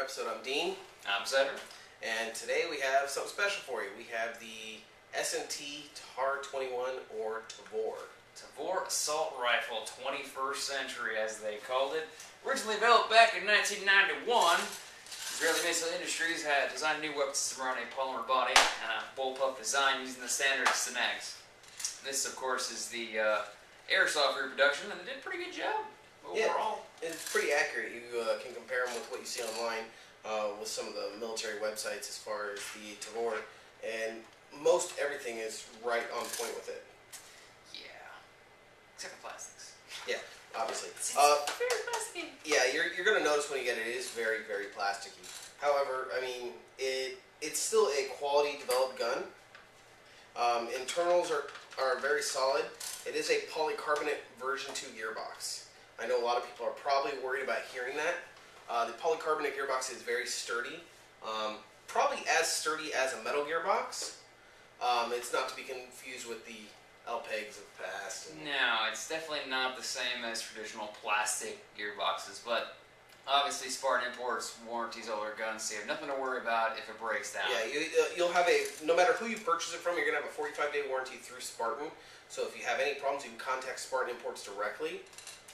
episode. I'm Dean. I'm Cedric. And today we have something special for you. We have the S&T Tavor T21 or Tavor. Tavor Assault Rifle, 21st century as they called it. Originally developed back in 1991, Israeli Missile Industries had designed new weapon system around a polymer body and a bullpup design using the standard mags. This, of course, is the Airsoft reproduction, and they did a pretty good job overall. Yeah, it's pretty accurate. You can compare them with what you see online with some of the military websites as far as the Tavor, and most everything is right on point with it. Yeah, except for plastics. Yeah, obviously. It's very plasticky. Yeah, you're going to notice when you get it, it is very, very plasticky. However, I mean, it's still a quality developed gun. Internals are very solid. It is a polycarbonate version 2 gearbox. I know a lot of people are probably worried about hearing that. The polycarbonate gearbox is very sturdy. Probably as sturdy as a metal gearbox. It's not to be confused with the LPEGs of the past. No, it's definitely not the same as traditional plastic gearboxes, but obviously Spartan Imports warranties all their guns, so you have nothing to worry about if it breaks down. Yeah, you'll have no matter who you purchase it from, you're going to have a 45-day warranty through Spartan. So if you have any problems, you can contact Spartan Imports directly.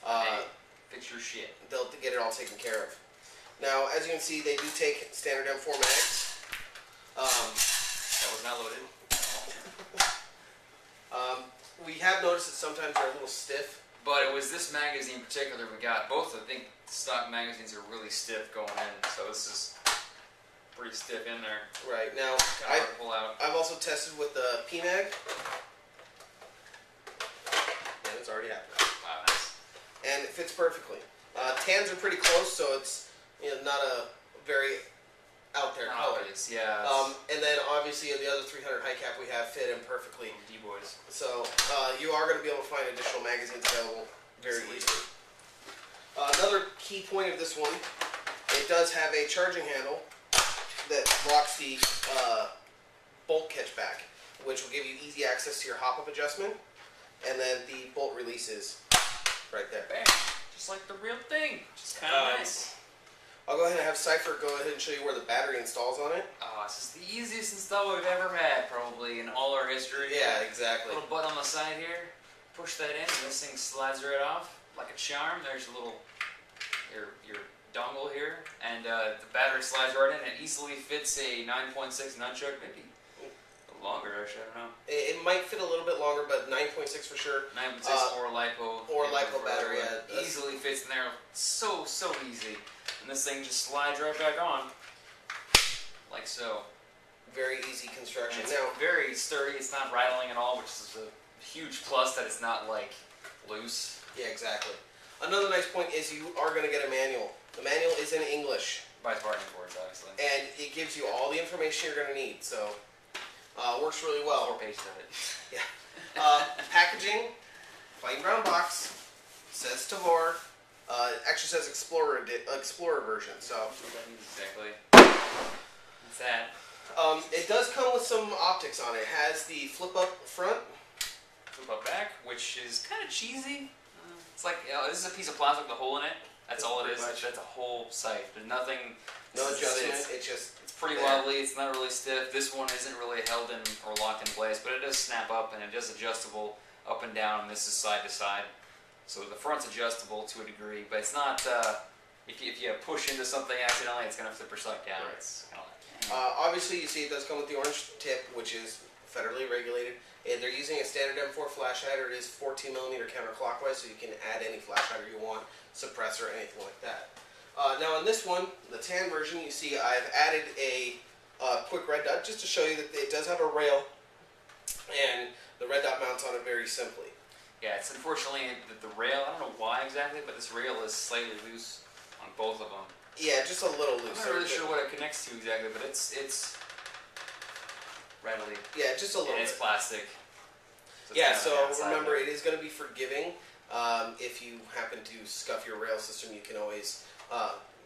Hey, fix your shit. They'll get it all taken care of. Now, as you can see, they do take standard M4 mags. That was not loaded. We have noticed that sometimes they're a little stiff. But it was this magazine in particular we got. Both, I think, stock magazines are really stiff going in, so this is pretty stiff in there. Right, now, Kind of hard to pull out. I've also tested with the PMag. And it's already happening. Wow, nice. And it fits perfectly. Tans are pretty close, so it's not a very out there color. Obvious, yeah. And then obviously the other 300 high cap we have fit in perfectly. D-boys. So you are going to be able to find additional magazines available very easily. Another key point of this one, it does have a charging handle that blocks the bolt catchback, which will give you easy access to your hop-up adjustment, and then the bolt releases right there. Bam. Just like the real thing. Just kind of nice. I'll go ahead and have CYPHRE go ahead and show you where the battery installs on it. Oh, this is the easiest install we've ever had, probably, in all our history. Yeah, exactly. Little button on the side here. Push that in, and this thing slides right off like a charm. There's a little your dongle here, and the battery slides right in. It easily fits a 9.6 nunchuck, maybe longer. Actually, I don't know. It might fit a little bit longer, but 9.6 for sure. 9.6 or lipo. Or lipo battery. Yeah, easily fits in there. So easy. And this thing just slides right back on, like so. Very easy construction. It's very sturdy. It's not rattling at all, which is a huge plus that it's not like loose. Yeah, exactly. Another nice point is you are going to get a manual. The manual is in English. By Spartan Imports, obviously. And it gives you all the information you're going to need. So, works really well. 4 pages of it. Yeah. Packaging, plain brown box, says Tavor. It actually says Explorer version. So exactly. What's that? It does come with some optics on it. It has the flip up front, flip up back, which is kind of cheesy. It's like this is a piece of plastic with a hole in it. That's all it is. That's a whole sight. There's nothing. No adjustment. It's pretty wobbly. It's not really stiff. This one isn't really held in or locked in place, but it does snap up and it is adjustable up and down. And this is side to side. So the front's adjustable to a degree, but it's not, if you push into something accidentally, it's going to flip your sight down. Right. It's kind of like, obviously, you see it does come with the orange tip, which is federally regulated. And they're using a standard M4 flash hider. It is 14mm counterclockwise, so you can add any flash hider you want, suppressor, anything like that. Now on this one, the tan version, you see I've added a quick red dot just to show you that it does have a rail, and the red dot mounts on it very simply. Yeah, it's unfortunately the rail, I don't know why exactly, but this rail is slightly loose on both of them. Yeah, just a little loose. I'm not really sure what it connects to exactly, but it's readily. Yeah, just a little bit. And it's plastic. So remember, it is going to be forgiving. If you happen to scuff your rail system, you can always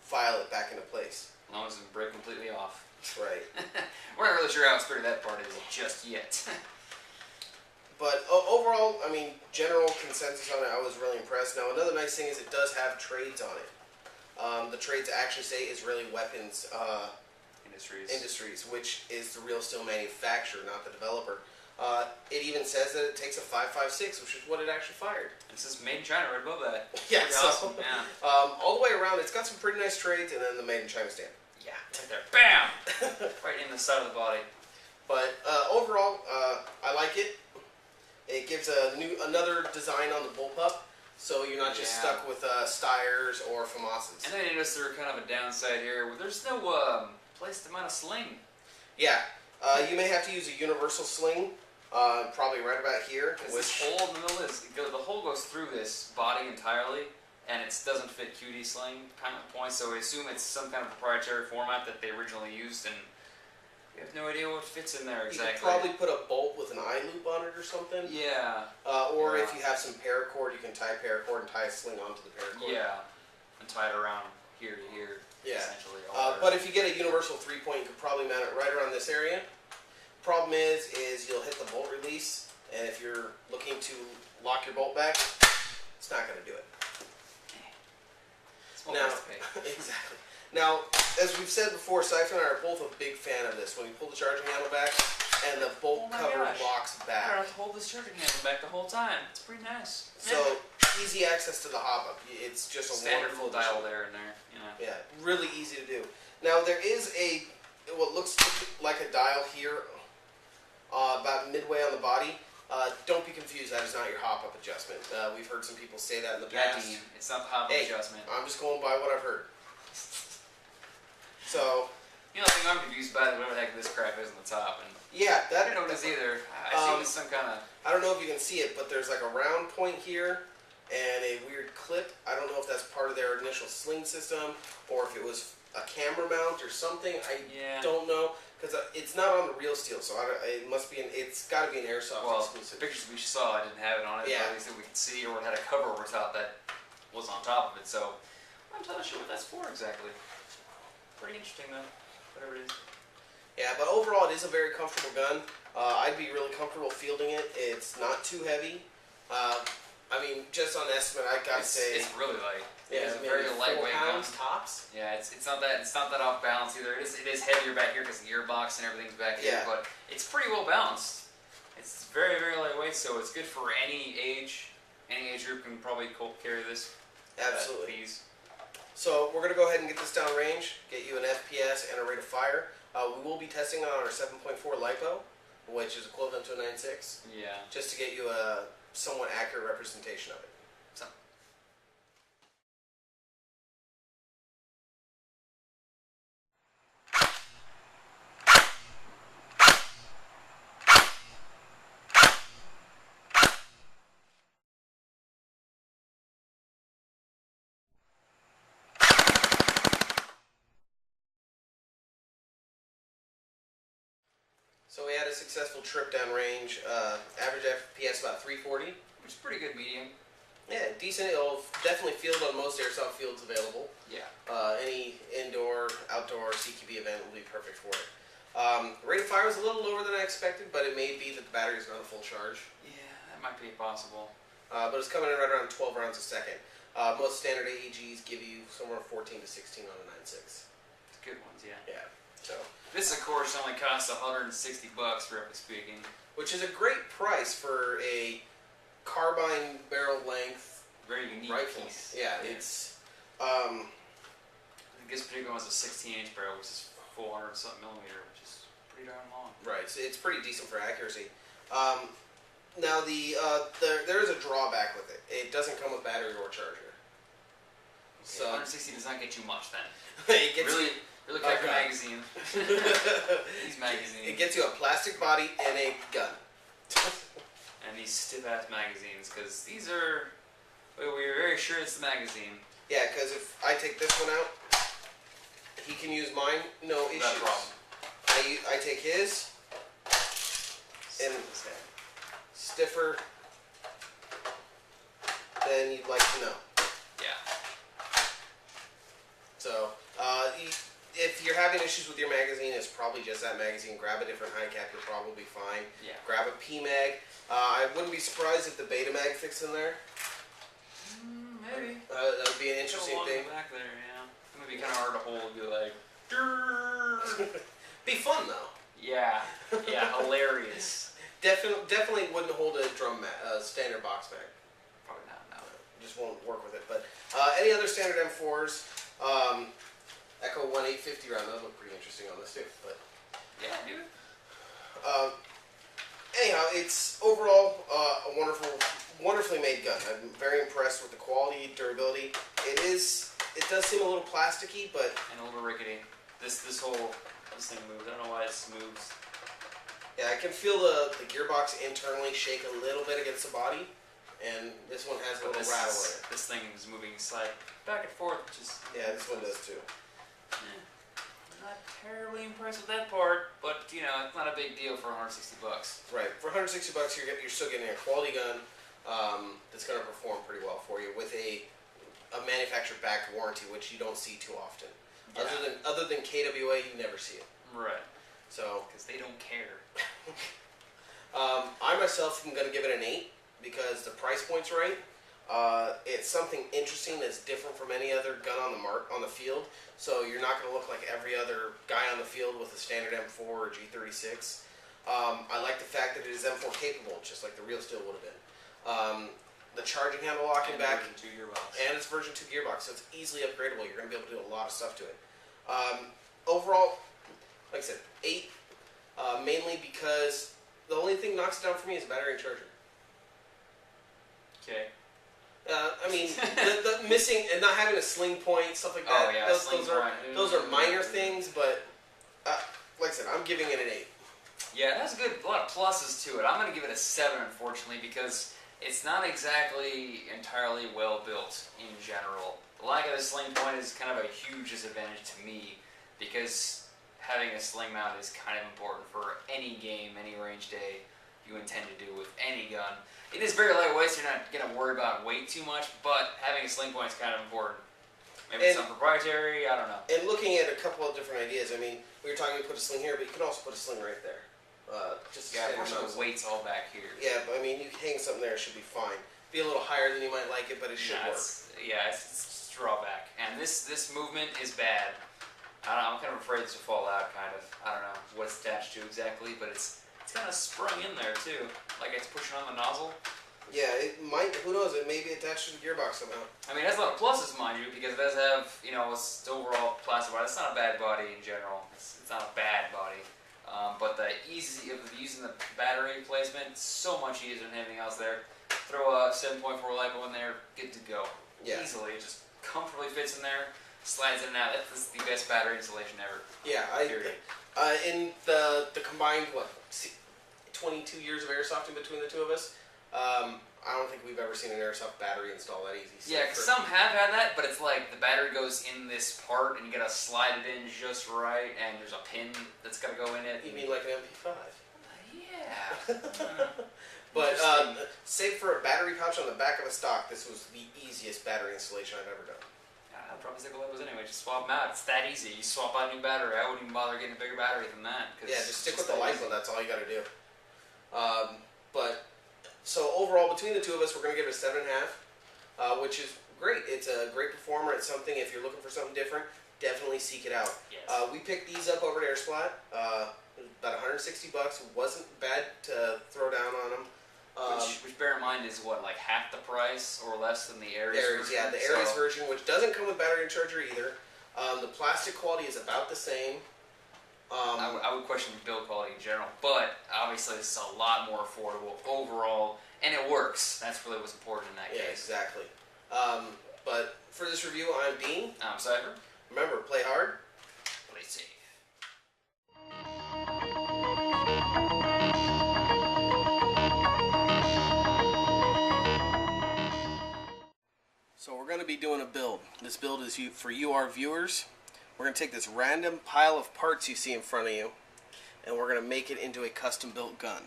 file it back into place. As long as it doesn't break completely off. Right. We're not really sure how sturdy that part is just yet. But overall, I mean, general consensus on it, I was really impressed. Now, another nice thing is it does have trades on it. The trades actually say Israeli weapons Industries. which is the real steel manufacturer, not the developer. It even says that it takes a 5.56, which is what it actually fired. It says made in China right above that. Yeah, Pretty so, awesome. Yeah. all the way around, it's got some pretty nice trades, and then the made in China stamp. Yeah, right there. Bam! Right in the side of the body. But overall, I like it. It gives another design on the bullpup, so you're not just stuck with Steyrs or FAMASas. And I noticed there kind of a downside here where there's no place to mount a sling. Yeah, you may have to use a universal sling, probably right about here. Because this hole in the middle the hole goes through this body entirely, and it doesn't fit QD sling kind of point. So I assume it's some kind of proprietary format that they originally used, and we have no idea what fits in there exactly. You could probably put a bolt with an eye loop on it or something. Yeah. Or if you have some paracord, you can tie paracord and tie a sling onto the paracord. Yeah. And tie it around here to here. Yeah. Essentially. But if you get a universal 3-point, you could probably mount it right around this area. Problem is you'll hit the bolt release, and if you're looking to lock your bolt back, it's not going to do it. Now, exactly. Now, as we've said before, CYPHRE and I are both a big fan of this. When you pull the charging handle back, and the bolt cover locks I back. don't have to hold this charging handle back the whole time. It's pretty nice. So, easy access to the hop-up. It's just a standard wonderful dial there and there. Yeah, really easy to do. Now, there is what looks like a dial here, about midway on the body. Don't be confused, that is not your hop-up adjustment. We've heard some people say that in the past. Dean, it's not the hop-up adjustment. I'm just going by what I've heard. So, the only thing I'm confused about is whatever the heck this crap is on the top. And yeah, I don't know what it is either. I assume it's some kind of... I don't know if you can see it, but there's like a round point here and a weird clip. I don't know if that's part of their initial sling system or if it was a camera mount or something. I don't know, because it's not on the real steel, so it must be it's got to be an Airsoft exclusive. The pictures we saw, I didn't have it on it, but at least that we could see, or it had a cover over top that was on top of it, so I'm not sure what that's for exactly. Pretty interesting though, whatever it is. Yeah, but overall it is a very comfortable gun. I'd be really comfortable fielding it. It's not too heavy. I mean, just on estimate, I gotta say it's really light. Yeah, it's a very lightweight gun. Tops. Yeah, it's not that off balance either. It is heavier back here because the gearbox and everything's back here, but it's pretty well balanced. It's very, very lightweight, so it's good for any age. Any age group can probably carry this. Absolutely. So we're gonna go ahead and get this down range, get you an FPS and a rate of fire. We will be testing it on our 7.4 LiPo, which is equivalent to a 9.6. Yeah. Just to get you a somewhat accurate representation of it. So. So we had a successful trip down range. Average FPS about 340. Which is pretty good medium. Yeah, decent. It'll definitely field on most Airsoft fields available. Yeah. Any indoor, outdoor CQB event will be perfect for it. Rate of fire was a little lower than I expected, but it may be that the battery's not a full charge. Yeah, that might be possible. But it's coming in right around 12 rounds a second. Most standard AEGs give you somewhere 14 to 16 on a 9.6. It's good ones, yeah. Yeah. So. This, of course, only costs $160, roughly speaking. Which is a great price for a carbine barrel length very unique rifle. Piece. Yeah, it's. I think this particular one was a 16-inch barrel, which is 400 something millimeter, which is pretty darn long. Right, so it's pretty decent for accuracy. Now there is a drawback with it. It doesn't come with battery or charger. Okay, so 160 does not get you much then. It gets Really cut your magazine. These magazines. It gets you a plastic body and a gun. And these stiff-ass magazines, because these are... We're very sure it's the magazine. Yeah, because if I take this one out, he can use mine, no issues. No problem. I take his, and stiffer than you'd like to know. Yeah. So, if you're having issues with your magazine, it's probably just that magazine. Grab a different high cap, you're probably fine. Yeah. Grab a P-Mag. I wouldn't be surprised if the Beta Mag fits in there. Maybe. That would be an interesting thing. Back there, yeah. It would be kind of hard to hold. Be like, "Durr." Be fun though. Yeah, hilarious. Definitely wouldn't hold a standard box mag. Probably not. No. Just won't work with it. But any other standard M4s, Echo 1850 round, that would look pretty interesting on this too. But Yeah, dude. anyhow, it's overall a wonderfully made gun. I'm very impressed with the quality, durability. It does seem a little plasticky, but And a little rickety. This thing moves. I don't know why it moves. yeah, I can feel the gearbox internally shake a little bit against the body, and this one has a little rattle in it. This thing is moving back and forth, which is This one does too. not terribly impressed with that part, but you know, it's not a big deal for $160. Right, for $160, you're still getting a quality gun that's going to perform pretty well for you with a manufacturer-backed warranty, which you don't see too often. Yeah. Other than KWA, you never see it. Right. So Because they don't care. I myself am going to give it an 8 because the price point's right. It's something interesting that's different from any other gun on the field. So you're not going to look like every other guy on the field with a standard M4 or G36. I like the fact that it is M4 capable, just like the real steel would have been. The charging handle locking back, version 2 gearbox. and it's version 2 gearbox, so it's easily upgradable. You're going to be able to do a lot of stuff to it. Overall, like I said, 8, mainly because the only thing knocks it down for me is battery and charger. Okay. I mean, the missing and not having a sling point, stuff like that. Oh yeah, those are minor things, but like I said, I'm giving it an 8. Yeah, it has a lot of pluses to it. I'm going to give it a 7, unfortunately, because it's not exactly entirely well built in general. The lack of a sling point is kind of a huge disadvantage to me, because having a sling mount is kind of important for any game, any range day you intend to do with any gun. It is very lightweight, so you're not going to worry about weight too much, but having a sling point is kind of important. Maybe some proprietary, I don't know. And looking at a couple of different ideas, I mean, we were talking to put a sling here, but you can also put a sling right there. The weight's all back here. Yeah, but I mean, you can hang something there, it should be fine. Be a little higher than you might like it, but it should work. It's drawback. And this movement is bad. I don't know, I'm kind of afraid this will fall out, kind of. I don't know what it's attached to exactly, but it's kind of sprung in there, too. Like it's pushing on the nozzle. Yeah, it might, who knows, it may be attached to the gearbox somehow. I mean, it has a lot of pluses, mind you, because it does have, you know, it's overall plastic body. It's not a bad body in general. It's not a bad body. But the easy of using the battery placement, so much easier than anything else there. Throw a 7.4 LiPo in there, good to go. Yeah. Easily, it just comfortably fits in there, slides in and out. That's the best battery installation ever. Yeah, in the combined, 22 years of airsoft in between the two of us, I don't think we've ever seen an airsoft battery install that easy. Yeah, because some have had that, but it's like the battery goes in this part and you gotta slide it in just right, and there's a pin that's gotta go in it. You mean like an MP5? Yeah. But save for a battery pouch on the back of a stock, this was the easiest battery installation I've ever done. I'd probably stick with LiPos anyway. Just swap them out. It's that easy. You swap out a new battery. I wouldn't even bother getting a bigger battery than that. Yeah, just stick with the LiPo. That's all you got to do. So overall, between the two of us, we're going to give it a 7.5, which is great. It's a great performer. It's something, if you're looking for something different, definitely seek it out. Yes. We picked these up over at Airsplat. About $160. Wasn't bad to throw down on them. Which bear in mind is what, like half the price or less than the Ares version? Yeah, the Ares version, which doesn't come with battery and charger either. The plastic quality is about the same. I would question the build quality in general, but obviously this is a lot more affordable overall, and it works. That's really what's important in that case. Yeah, exactly. But for this review, I'm Dean. I'm CYPHRE. Remember, play hard, Play safe. So we're going to be doing a build. This build is for you, our viewers. We're going to take this random pile of parts you see in front of you, and we're going to make it into a custom-built gun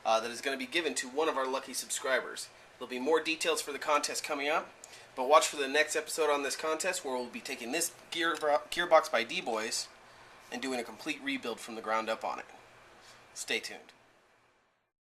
that is going to be given to one of our lucky subscribers. There'll be more details for the contest coming up, but watch for the next episode on this contest where we'll be taking this Gearbox by D-Boys and doing a complete rebuild from the ground up on it. Stay tuned.